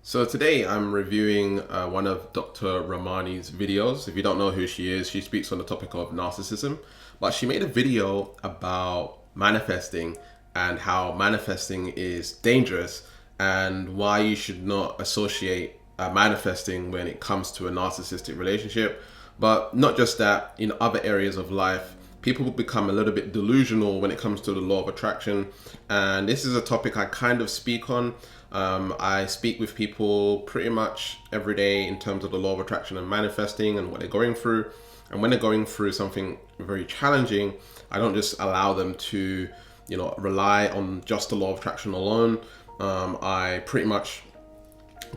So today I'm reviewing one of Dr. Ramani's videos. If you don't know who she is, she speaks on the topic of narcissism, but she made a video about manifesting and how manifesting is dangerous and why you should not associate manifesting when it comes to a narcissistic relationship. But not just that, in other areas of life, people become a little bit delusional when it comes to the law of attraction. And this is a topic I kind of speak on. I speak with people pretty much every day in terms of the law of attraction and manifesting and what they're going through. And when they're going through something very challenging, I don't just allow them to, rely on just the law of attraction alone. I pretty much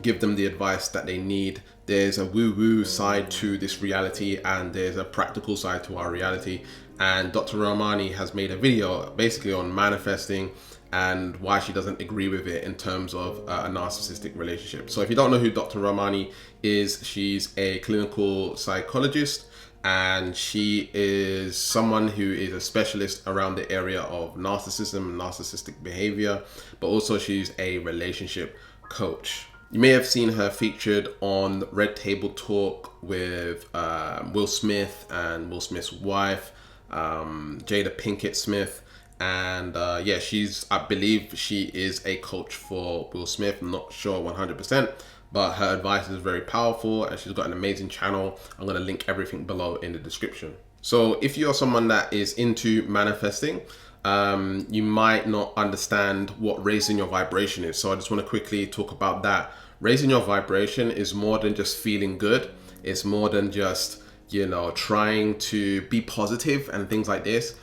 give them the advice that they need. There's a woo-woo side to this reality and there's a practical side to our reality. And Dr. Ramani has made a video basically on manifesting and why she doesn't agree with it in terms of a narcissistic relationship. So if you don't know who Dr. Ramani is, she's a clinical psychologist and she is someone who is a specialist around the area of narcissism and narcissistic behavior, but also she's a relationship coach. You may have seen her featured on Red Table Talk with Will Smith and Will Smith's wife, Jada Pinkett Smith. And I believe she is a coach for Will Smith. I'm not sure 100%, but her advice is very powerful and she's got an amazing channel. I'm going to link everything below in the description. So if you're someone that is into manifesting, you might not understand what raising your vibration is. So I just want to quickly talk about that. Raising your vibration is more than just feeling good. It's more than just, trying to be positive and things like this.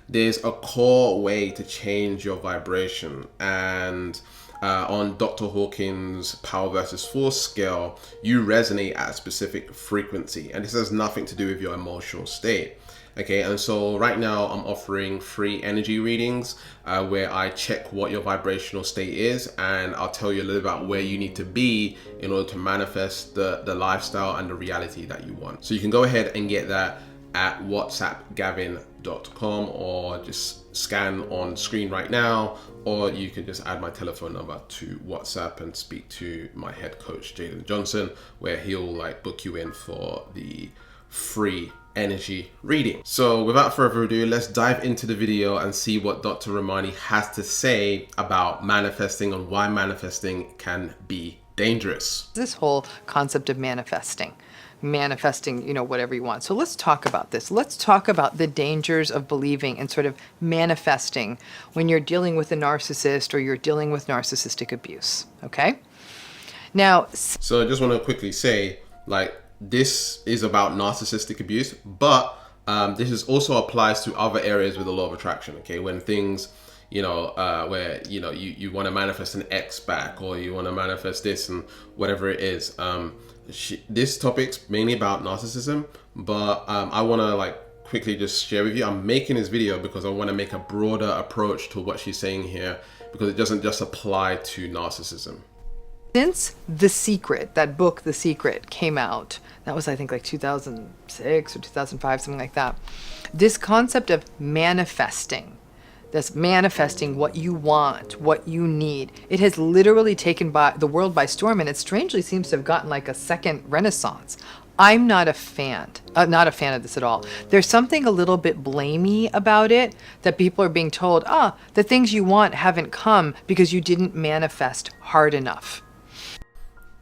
There's a core way to change your vibration. And on Dr. Hawkins' power versus force scale, you resonate at a specific frequency. And this has nothing to do with your emotional state. Okay, and so right now I'm offering free energy readings where I check what your vibrational state is, and I'll tell you a little about where you need to be in order to manifest the lifestyle and the reality that you want. So you can go ahead and get that at whatsappgavin.com or just scan on screen right now, or you can just add my telephone number to WhatsApp and speak to my head coach Jaden Johnson, where he'll book you in for the free energy reading. So without further ado, let's dive into the video and see what Dr. Ramani has to say about manifesting and why manifesting can be dangerous. This whole concept of manifesting, whatever you want. So let's talk about this. Let's talk about the dangers of believing and sort of manifesting when you're dealing with a narcissist or you're dealing with narcissistic abuse. Okay? Now, so I just want to quickly say, this is about narcissistic abuse, but this is also applies to other areas with the law of attraction. Okay, when things, where you want to manifest an ex back, or you want to manifest this and whatever it is. This topic's mainly about narcissism, but I want to quickly just share with you. I'm making this video because I want to make a broader approach to what she's saying here, because it doesn't just apply to narcissism. Since The Secret, that book, The Secret, came out, that was I think 2006 or 2005, something like that. This concept of manifesting, this manifesting what you want, what you need, it has literally taken the world by storm, and it strangely seems to have gotten a second renaissance. I'm not a fan of this at all. There's something a little bit blamey about it, that people are being told, the things you want haven't come because you didn't manifest hard enough.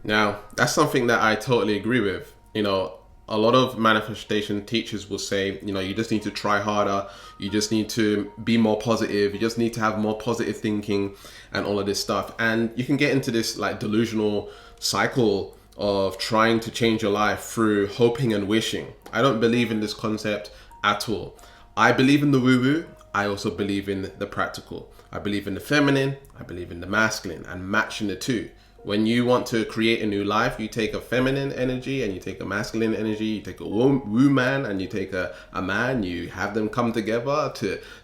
Now, that's something that I totally agree with. A lot of manifestation teachers will say, you just need to try harder. You just need to be more positive. You just need to have more positive thinking and all of this stuff. And you can get into this delusional cycle of trying to change your life through hoping and wishing. I don't believe in this concept at all. I believe in the woo-woo. I also believe in the practical. I believe in the feminine. I believe in the masculine, and matching the two. When you want to create a new life, you take a feminine energy and you take a masculine energy, you take a woo man and you take a man, you have them come together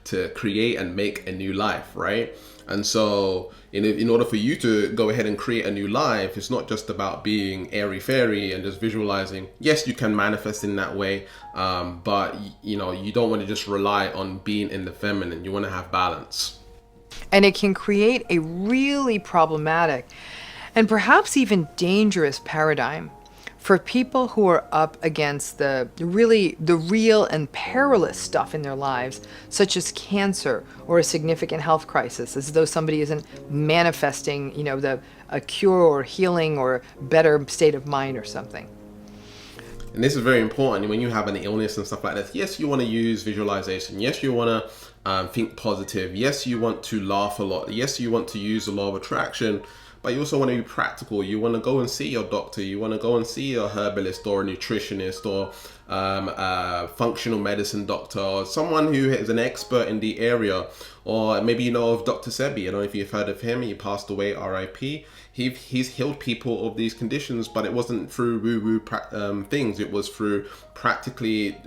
to create and make a new life, right? And so in order for you to go ahead and create a new life, it's not just about being airy-fairy and just visualizing. Yes, you can manifest in that way, but you don't want to just rely on being in the feminine. You want to have balance. And it can create a really problematic and perhaps even dangerous paradigm for people who are up against the real and perilous stuff in their lives, such as cancer or a significant health crisis, as though somebody isn't manifesting, a cure or healing or better state of mind or something. And this is very important when you have an illness and stuff like that. Yes, you want to use visualization. Yes, you want to think positive. Yes, you want to laugh a lot. Yes, you want to use the law of attraction. But you also want to be practical. You want to go and see your doctor. You want to go and see a herbalist or a nutritionist or a functional medicine doctor or someone who is an expert in the area. Or maybe you know of Dr. Sebi. I don't know if you've heard of him. He passed away, RIP. He's healed people of these conditions, but it wasn't through woo-woo things. It was through practically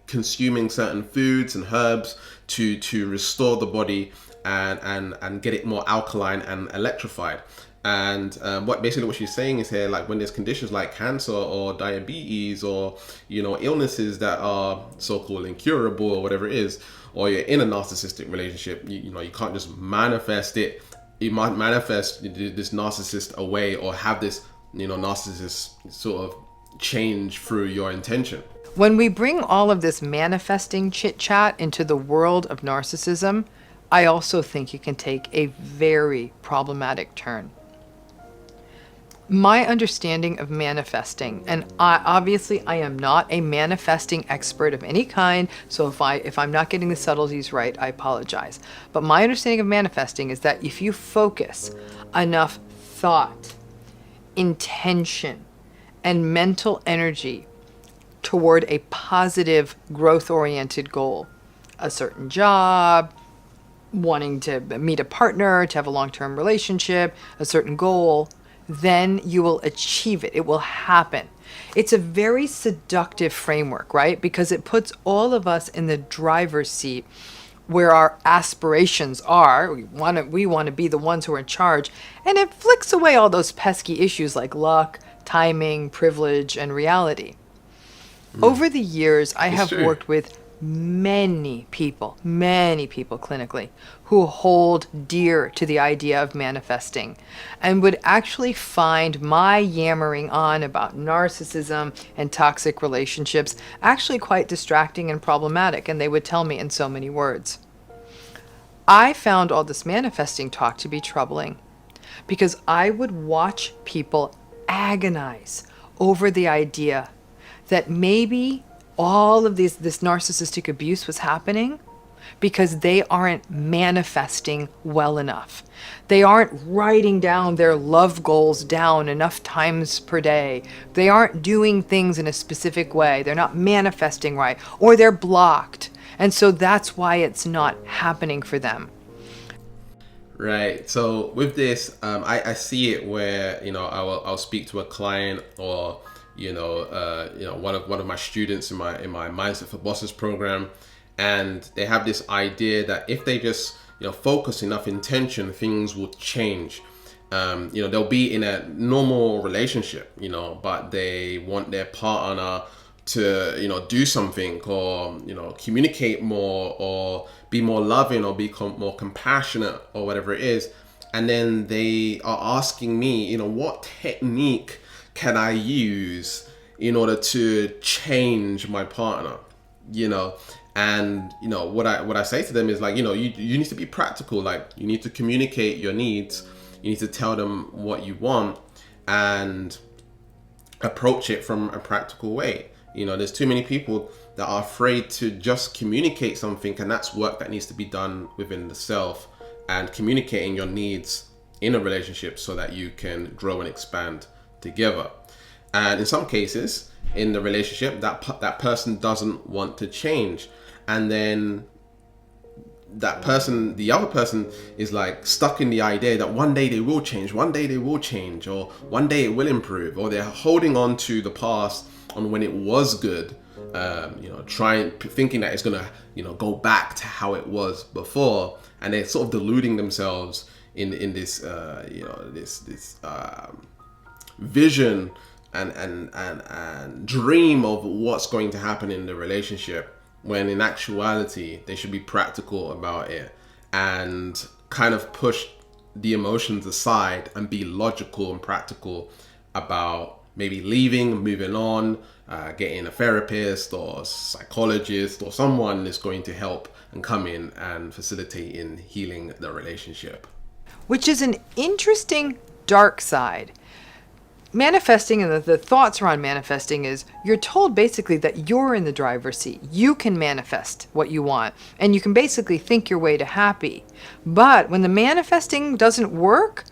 consuming certain foods and herbs to restore the body and get it more alkaline and electrified. And what she's saying is here, like when there's conditions like cancer or diabetes or illnesses that are so-called incurable or whatever it is, or you're in a narcissistic relationship, you can't just manifest it. You might manifest this narcissist away or have this narcissist sort of change through your intention. When we bring all of this manifesting chit chat into the world of narcissism, I also think it can take a very problematic turn. My understanding of manifesting, and I am not a manifesting expert of any kind, so if I'm not getting the subtleties right, I apologize. But my understanding of manifesting is that if you focus enough thought, intention, and mental energy toward a positive, growth-oriented goal, a certain job, wanting to meet a partner, to have a long-term relationship, a certain goal, then you will achieve it. It will happen. It's a very seductive framework, right? Because it puts all of us in the driver's seat where our aspirations are. We want to be the ones who are in charge. And it flicks away all those pesky issues like luck, timing, privilege, and reality. Over the years, I have worked with many people clinically who hold dear to the idea of manifesting and would actually find my yammering on about narcissism and toxic relationships actually quite distracting and problematic, and they would tell me in so many words. I found all this manifesting talk to be troubling because I would watch people agonize over the idea that maybe all of this narcissistic abuse was happening because they aren't manifesting well enough. They aren't writing down their love goals down enough times per day. They aren't doing things in a specific way. They're not manifesting right, or they're blocked. And so that's why it's not happening for them. Right. So with this, I see it where I'll speak to a client or one of my students in my Mindset for Bosses program, and they have this idea that if they just focus enough intention, things will change. They'll be in a normal relationship, but they want their partner to do something or communicate more or be more loving or be more compassionate or whatever it is, and then they are asking me, what technique can I use in order to change my partner? And what I say to them is like, you need to be practical. Like, you need to communicate your needs. You need to tell them what you want and approach it from a practical way. There's too many people that are afraid to just communicate something, and that's work that needs to be done within the self, and communicating your needs in a relationship so that you can grow and expand together. And in some cases in the relationship, that person doesn't want to change, and then the other person is like stuck in the idea that one day they will change, or one day it will improve, or they're holding on to the past on when it was good, thinking that it's gonna go back to how it was before, and they're sort of deluding themselves in this vision and dream of what's going to happen in the relationship, when in actuality they should be practical about it and kind of push the emotions aside and be logical and practical about maybe leaving, moving on, getting a therapist or psychologist or someone is going to help and come in and facilitate in healing the relationship. Which is an interesting dark side. Manifesting and the thoughts around manifesting is you're told basically that you're in the driver's seat. You can manifest what you want and you can basically think your way to happy. But when the manifesting doesn't work,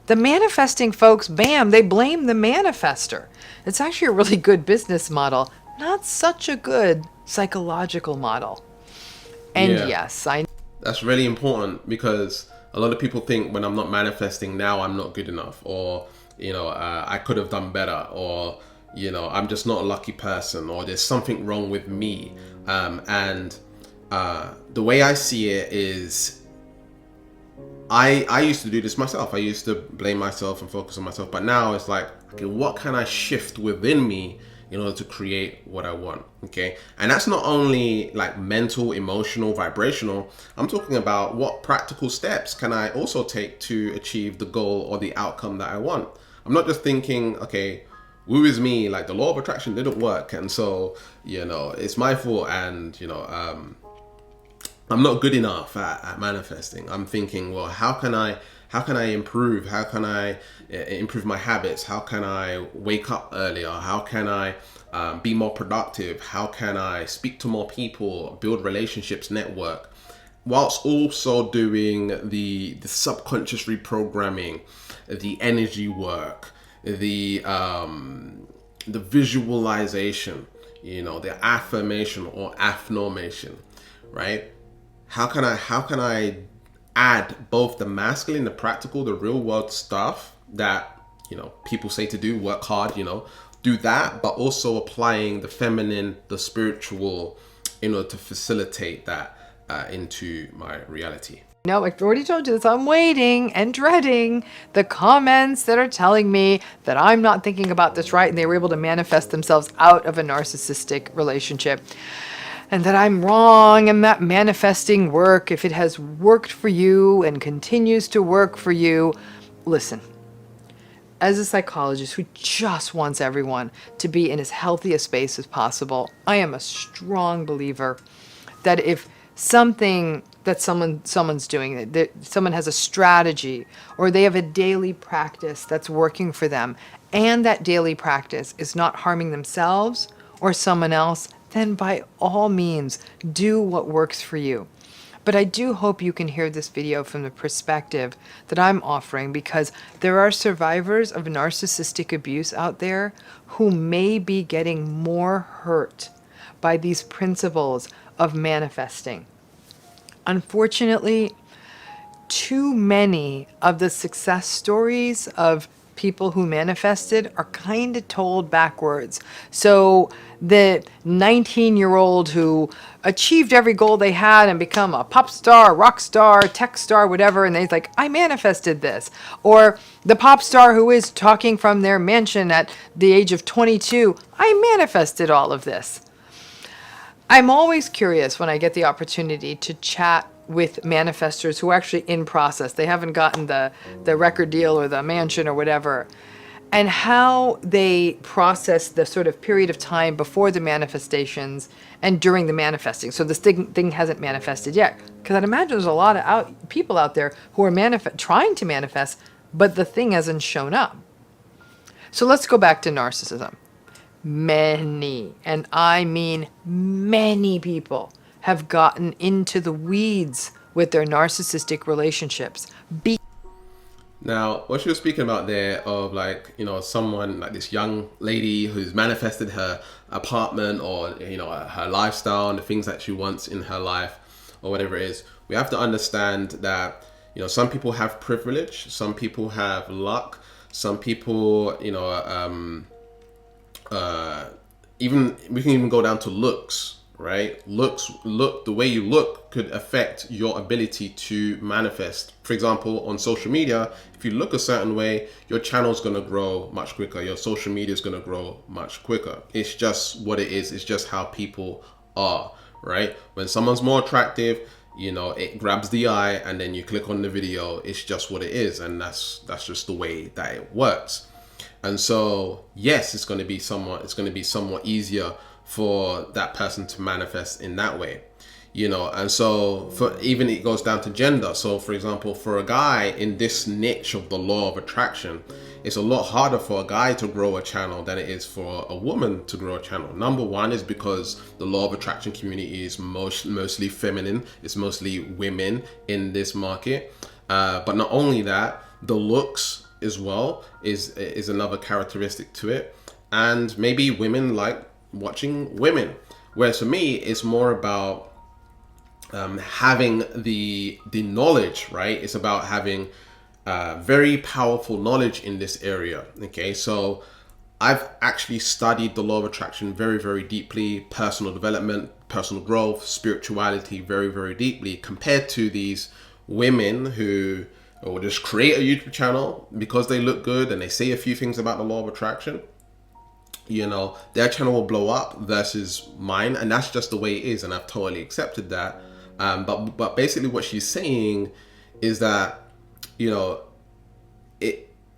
the manifesting folks, bam, they blame the manifester. It's actually a really good business model, not such a good psychological model. And Yeah. yes, That's really important because a lot of people think when I'm not manifesting now, I'm not good enough, or I could have done better, or I'm just not a lucky person, or there's something wrong with me. And the way I see it is, I used to do this myself. I used to blame myself and focus on myself, but now it's like, okay, what can I shift within me in order to create what I want? Okay, and that's not only like mental, emotional, vibrational. I'm talking about what practical steps can I also take to achieve the goal or the outcome that I want. I'm not just thinking, okay, woo is me, like the law of attraction didn't work, and so it's my fault, and I'm not good enough at manifesting. I'm thinking, well, how can I improve? How can I improve my habits? How can I wake up earlier? How can I be more productive? How can I speak to more people, build relationships, network, whilst also doing the subconscious reprogramming, the energy work, the visualization, the affirmation or affirmation, right? How can I add both the masculine, the practical, the real world stuff that people say to do, work hard, do that, but also applying the feminine, the spiritual, in order to facilitate that into my reality. No, I've already told you this. I'm waiting and dreading the comments that are telling me that I'm not thinking about this right and they were able to manifest themselves out of a narcissistic relationship. And that I'm wrong and that manifesting work, if it has worked for you and continues to work for you. Listen, as a psychologist who just wants everyone to be in as healthy a space as possible, I am a strong believer that if something that someone's doing, that someone has a strategy or they have a daily practice that's working for them, and that daily practice is not harming themselves or someone else, then by all means do what works for you. But I do hope you can hear this video from the perspective that I'm offering, because there are survivors of narcissistic abuse out there who may be getting more hurt by these principles of manifesting. Unfortunately, too many of the success stories of people who manifested are kind of told backwards. So the 19-year-old who achieved every goal they had and become a pop star, rock star, tech star, whatever, and they're like, I manifested this. Or the pop star who is talking from their mansion at the age of 22, I manifested all of this. I'm always curious when I get the opportunity to chat with manifestors who are actually in process. They haven't gotten the record deal or the mansion or whatever, and how they process the sort of period of time before the manifestations and during the manifesting. So this thing hasn't manifested yet. Because I'd imagine there's a lot of people out there who are trying to manifest, but the thing hasn't shown up. So let's go back to narcissism. Many, and I mean many people, have gotten into the weeds with their narcissistic relationships. Now, what she was speaking about there of someone like this young lady who's manifested her apartment or, her lifestyle and the things that she wants in her life or whatever it is, we have to understand that, some people have privilege, some people have luck, some people, even we can even go down to looks, right? The way you look could affect your ability to manifest. For example, on social media, if you look a certain way, your channel's going to grow much quicker. Your social media is going to grow much quicker. It's just what it is. It's just how people are, right? When someone's more attractive, You know, it grabs the eye, and then you click on the video. It's just what it is, and that's just the way that it works. And so, yes, it's going to be somewhat easier for that person to manifest in that way. You know, and so for even it goes down to gender. So for example, for a guy in this niche of the law of attraction, it's a lot harder for a guy to grow a channel than it is for a woman to grow a channel. Number one is because the law of attraction community is mostly feminine. It's mostly women in this market. But not only that, the looks as well is another characteristic to it. And maybe women like watching women. Whereas for me, it's more about having the knowledge, right? It's about having very powerful knowledge in this area. Okay, so I've actually studied the law of attraction very, very deeply, personal development, personal growth, spirituality very, very deeply, compared to these women who will just create a YouTube channel because they look good and they say a few things about the law of attraction. You know, their channel will blow up versus mine, and that's just the way it is, and I've totally accepted that. But basically what she's saying is that, you know,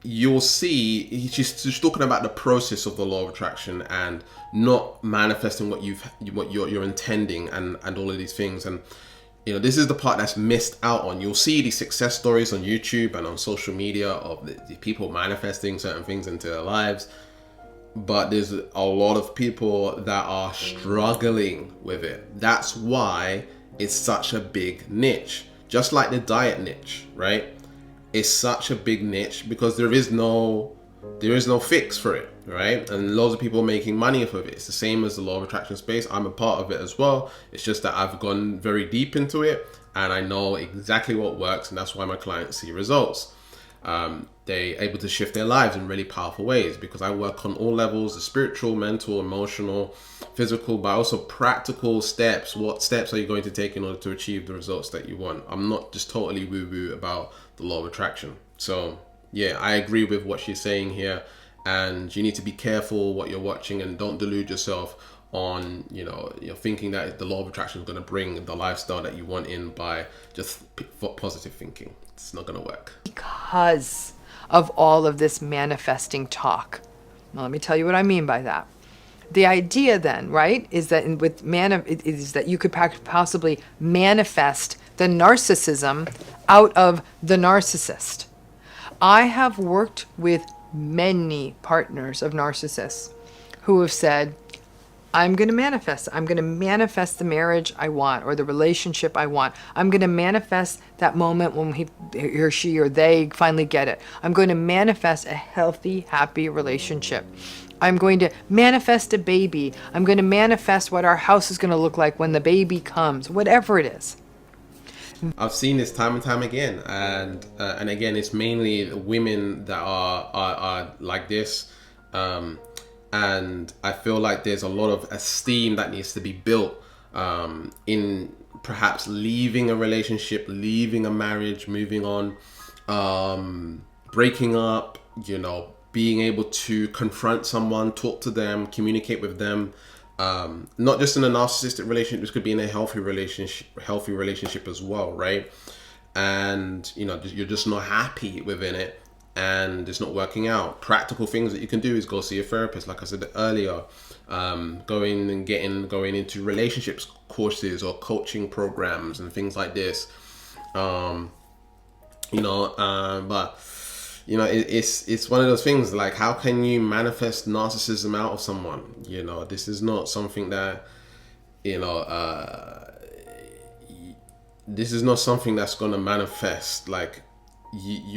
you'll see she's talking about the process of the law of attraction and not manifesting what you're intending and all of these things. And you know, this is the part that's missed out on. You'll see these success stories on YouTube and on social media of the people manifesting certain things into their lives, but there's a lot of people that are struggling with it. That's why it's such a big niche, just like the diet niche, right? It's such a big niche because there is no fix for it, right? And loads of people making money off of it. It's the same as the law of attraction space. I'm a part of it as well. It's just that I've gone very deep into it and I know exactly what works, and that's why my clients see results. They're able to shift their lives in really powerful ways because I work on all levels: the spiritual, mental, emotional, physical, but also practical steps. What steps are you going to take in order to achieve the results that you want? I'm not just totally woo-woo about the law of attraction. So yeah, I agree with what she's saying here, and you need to be careful what you're watching and don't delude yourself on, you're thinking that the law of attraction is going to bring the lifestyle that you want in by just positive thinking. It's not going to work. Because of all of this manifesting talk. Now, let me tell you what I mean by that. The idea then, right, is that is that you could possibly manifest the narcissism out of the narcissist. I have worked with many partners of narcissists who have said, I'm going to manifest. I'm going to manifest the marriage I want or the relationship I want. I'm going to manifest that moment when he or she or they finally get it. I'm going to manifest a healthy, happy relationship. I'm going to manifest a baby. I'm going to manifest what our house is going to look like when the baby comes, whatever it is. I've seen this time and time again, and again, it's mainly women that are like this. And I feel like there's a lot of esteem that needs to be built in perhaps leaving a relationship, leaving a marriage, moving on, breaking up, being able to confront someone, talk to them, communicate with them. Not just in a narcissistic relationship, this could be in a healthy relationship as well, right? And you're just not happy within it, and it's not working out. Practical things that you can do is go see a therapist, like I said earlier. Going into relationships courses or coaching programs and things like this. But it's one of those things, like, how can you manifest narcissism out of someone? This is not something that this is not something that's going to manifest. Like,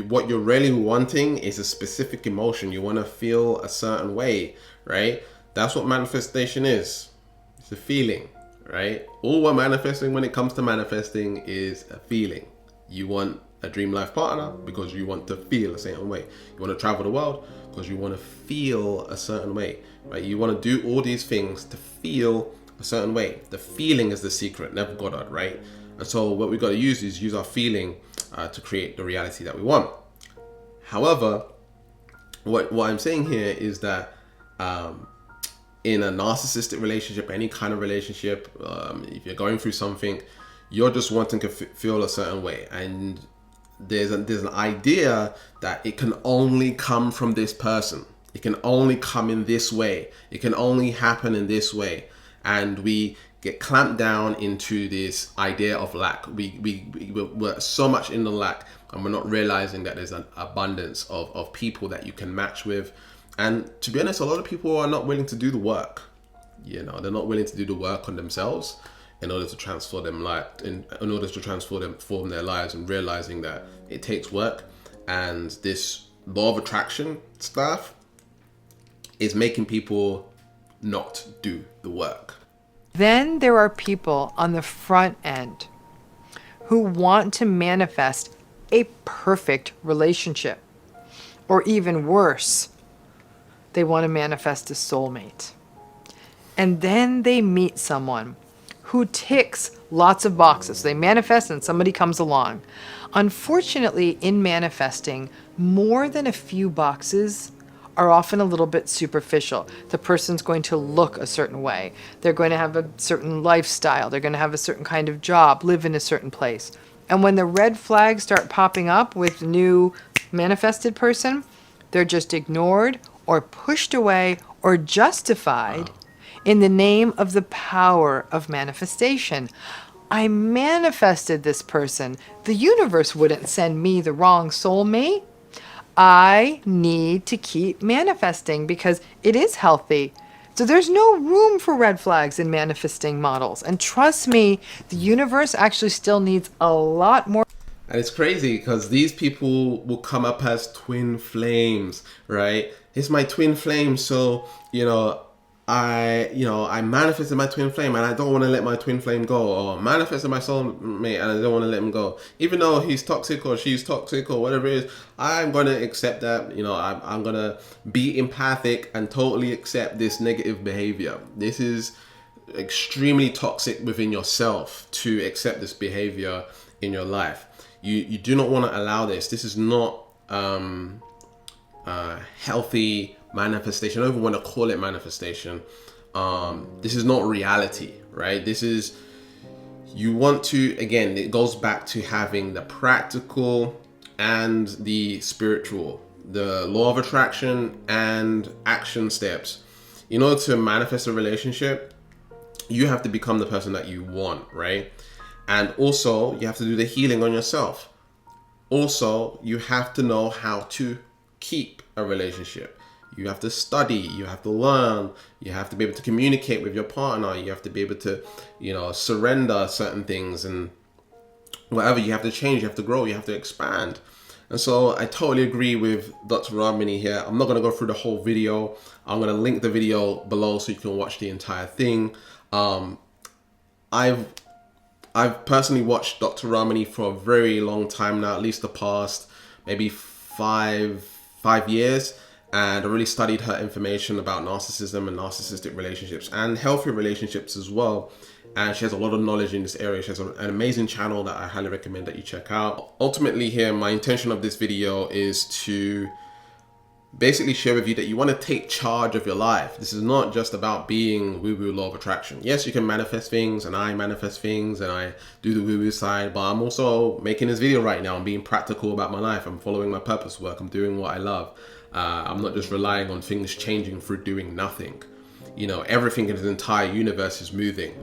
what you're really wanting is a specific emotion. You want to feel a certain way, right? That's what manifestation is. It's a feeling, right? All we're manifesting when it comes to manifesting is a feeling. You want a dream life partner because you want to feel a certain way. You want to travel the world because you want to feel a certain way, right? You want to do all these things to feel a certain way. The feeling is the secret, never Goddard, right? And so what we've got to use our feeling to create the reality that we want. However, what I'm saying here is that in a narcissistic relationship, any kind of relationship, if you're going through something, you're just wanting to feel a certain way, and there's an idea that it can only come from this person. It can only come in this way. It can only happen in this way. And we get clamped down into this idea of lack. We're so much in the lack, and we're not realizing that there's an abundance of people that you can match with. And to be honest, a lot of people are not willing to do the work. They're not willing to do the work on themselves in order to transform their lives, and realizing that it takes work. And this law of attraction stuff is making people not do the work. Then there are people on the front end who want to manifest a perfect relationship, or even worse, they want to manifest a soulmate. And then they meet someone who ticks lots of boxes. They manifest and somebody comes along. Unfortunately, in manifesting, more than a few boxes are often a little bit superficial. The person's going to look a certain way. They're going to have a certain lifestyle. They're going to have a certain kind of job, live in a certain place. And when the red flags start popping up with new manifested person, they're just ignored or pushed away or justified in the name of the power of manifestation. I manifested this person. The universe wouldn't send me the wrong soulmate. I need to keep manifesting because it is healthy. So there's no room for red flags in manifesting models. And trust me, the universe actually still needs a lot more. And it's crazy because these people will come up as twin flames, right? It's my twin flame, so I manifested my twin flame and I don't want to let my twin flame go, or manifested my soulmate and I don't want to let him go. Even though he's toxic or she's toxic or whatever it is, I'm going to accept that. I'm going to be empathic and totally accept this negative behavior. This is extremely toxic within yourself to accept this behavior in your life. You do not want to allow this. This is not healthy manifestation. I don't even want to call it manifestation. This is not reality, right? You want to, again, it goes back to having the practical and the spiritual, the law of attraction and action steps. In order to manifest a relationship, you have to become the person that you want, right? And also you have to do the healing on yourself. Also, you have to know how to keep a relationship. You have to study, you have to learn, you have to be able to communicate with your partner, you have to be able to, surrender certain things, and whatever, you have to change, you have to grow, you have to expand. And so I totally agree with Dr. Ramani here. I'm not going to go through the whole video. I'm going to link the video below so you can watch the entire thing. I've personally watched Dr. Ramani for a very long time now, at least the past maybe five years. And I really studied her information about narcissism and narcissistic relationships and healthy relationships as well. And she has a lot of knowledge in this area. She has an amazing channel that I highly recommend that you check out. Ultimately here, my intention of this video is to basically share with you that you want to take charge of your life. This is not just about being woo-woo law of attraction. Yes, you can manifest things, and I manifest things, and I do the woo-woo side, but I'm also making this video right now. I'm being practical about my life. I'm following my purpose work. I'm doing what I love. I'm not just relying on things changing through doing nothing. Everything in this entire universe is moving.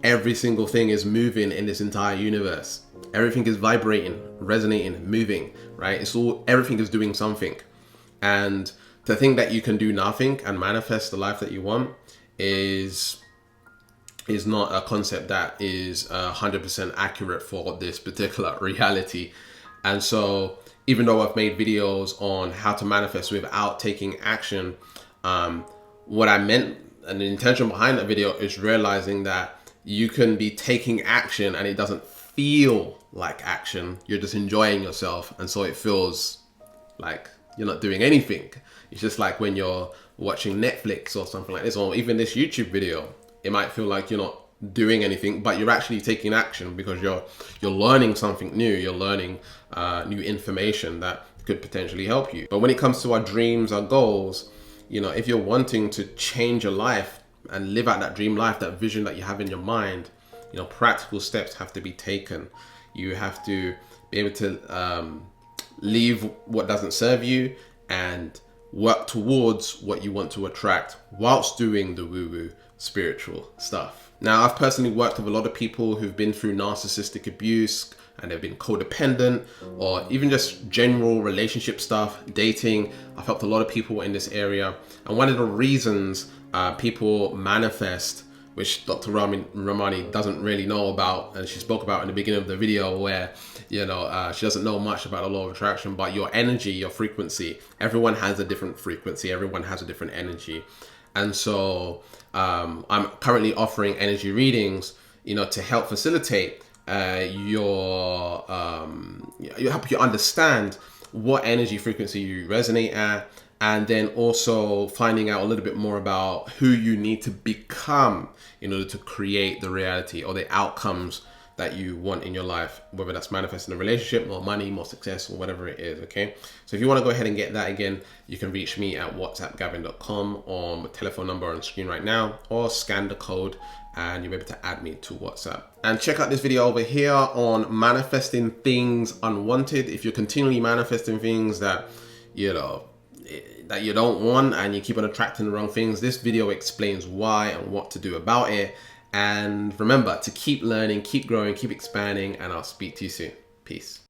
Every single thing is moving in this entire universe. Everything is vibrating, resonating, moving, right? Everything is doing something. And to think that you can do nothing and manifest the life that you want is not a concept that is 100% accurate for this particular reality. And so even though I've made videos on how to manifest without taking action, what I meant and the intention behind that video is realizing that you can be taking action and it doesn't feel like action. You're just enjoying yourself. And so it feels like you're not doing anything. It's just like when you're watching Netflix or something like this, or even this YouTube video, it might feel like you're not doing anything, but you're actually taking action because you're learning something new. You're learning new information that could potentially help you. But when it comes to our dreams, our goals, if you're wanting to change your life and live out that dream life, that vision that you have in your mind, practical steps have to be taken. You have to be able to leave what doesn't serve you and work towards what you want to attract whilst doing the woo-woo spiritual stuff. Now, I've personally worked with a lot of people who've been through narcissistic abuse and they've been codependent or even just general relationship stuff, dating. I've helped a lot of people in this area. And one of the reasons people manifest, which Dr. Ramani doesn't really know about, and she spoke about in the beginning of the video, where she doesn't know much about the law of attraction, but your energy, your frequency, everyone has a different frequency, everyone has a different energy. And so I'm currently offering energy readings, to help facilitate help you understand what energy frequency you resonate at, and then also finding out a little bit more about who you need to become in order to create the reality or the outcomes that you want in your life, whether that's manifesting a relationship, more money, more success, or whatever it is, okay? So if you want to go ahead and get that, again, you can reach me at whatsappgavin.com or my telephone number on screen right now, or scan the code and you'll be able to add me to WhatsApp. And check out this video over here on manifesting things unwanted. If you're continually manifesting things that you don't want and you keep on attracting the wrong things, this video explains why and what to do about it. And remember to keep learning, keep growing, keep expanding, and I'll speak to you soon. Peace.